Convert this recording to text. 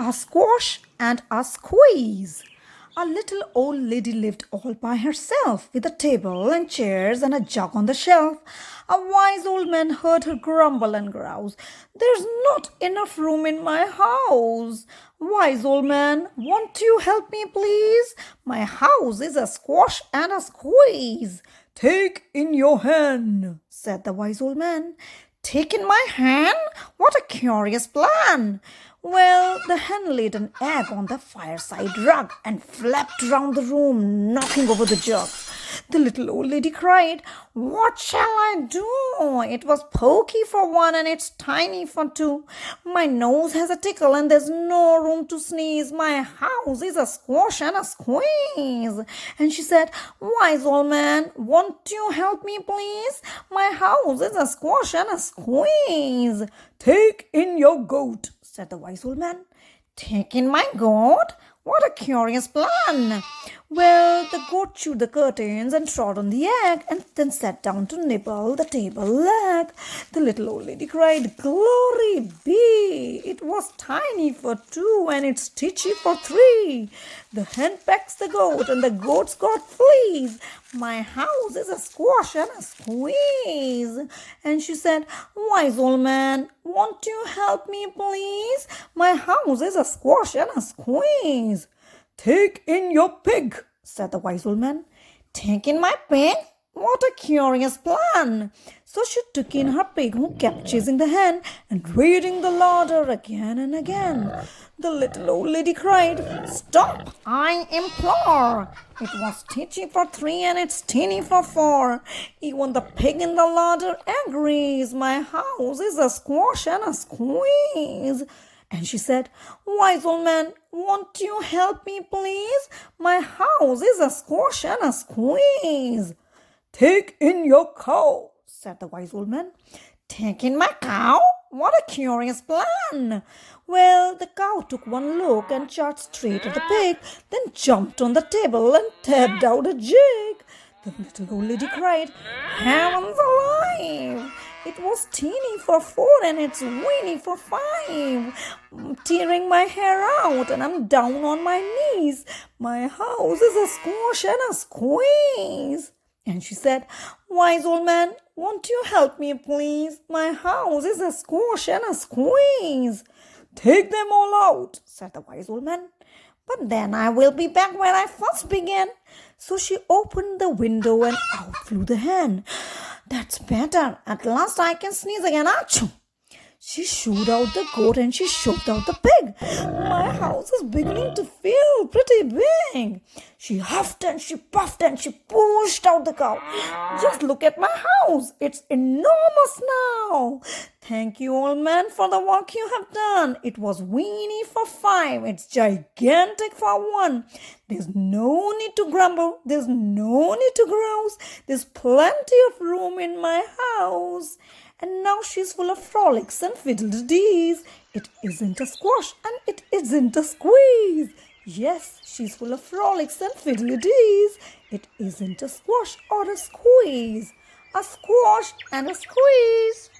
A squash and a squeeze. A little old lady lived all by herself, with a table and chairs and a jug on the shelf. A wise old man heard her grumble and grouse. "There's not enough room in my house. Wise old man, won't you help me, please? My house is a squash and a squeeze." "Take in your hand," said the wise old man. "Take in my hand? What a curious plan!" Well, the hen laid an egg on the fireside rug and flapped round the room, knocking over the jug. The little old lady cried, "What shall I do? It was pokey for one and it's tiny for two. My nose has a tickle and there's no room to sneeze. My house is a squash and a squeeze." And she said, "Wise old man, won't you help me, please? My house is a squash and a squeeze." "Take in your goat," said the wise old man. "Take in my goat? What a curious plan!" Well, the goat chewed the curtains and trod on the egg and then sat down to nibble the table leg. The little old lady cried, "Glory be! It was tiny for two and it's stitchy for three. The hen pecks the goat and the goat's got fleas. My house is a squash and a squeeze." And she said, "Wise old man, won't you help me, please? My house is a squash and a squeeze." "Take in your pig," said the wise old man. "Take in my pig? What a curious plan!" So she took in her pig, who kept chasing the hen and raiding the larder again and again. The little old lady cried, "Stop, I implore! It was stitchy for three and it's teeny for four. Even the pig in the larder agrees. My house is a squash and a squeeze." And she said, "Wise old man, won't you help me, please? My house is a squash and a squeeze." "Take in your cow," said the wise old man. "Take in my cow? What a curious plan!" Well, the cow took one look and charged straight at the pig, then jumped on the table and tapped out a jig. The little old lady cried, "Heavens alive! It was teeny for four and it's weeny for five. I'm tearing my hair out and I'm down on my knees. My house is a squash and a squeeze." And she said, "Wise old man, won't you help me, please? My house is a squash and a squeeze." "Take them all out," said the wise old man. "But then I will be back where I first began." So she opened the window and out flew the hen. "That's better. At last I can sneeze again. Achoo!" She shooed out the goat and she shoved out the pig. "My house is beginning to feel pretty big." She huffed and she puffed and she pushed out the cow. "Just look at my house. It's enormous now." "Thank you, old man, for the work you have done. It was weeny for five. It's gigantic for one. There's no need to grumble. There's no need to grouse. There's plenty of room in my house." And now she's full of frolics and fiddle-de-dees. It isn't a squash and it isn't a squeeze. Yes, she's full of frolics and fiddle-de-dees. It isn't a squash or a squeeze. A squash and a squeeze.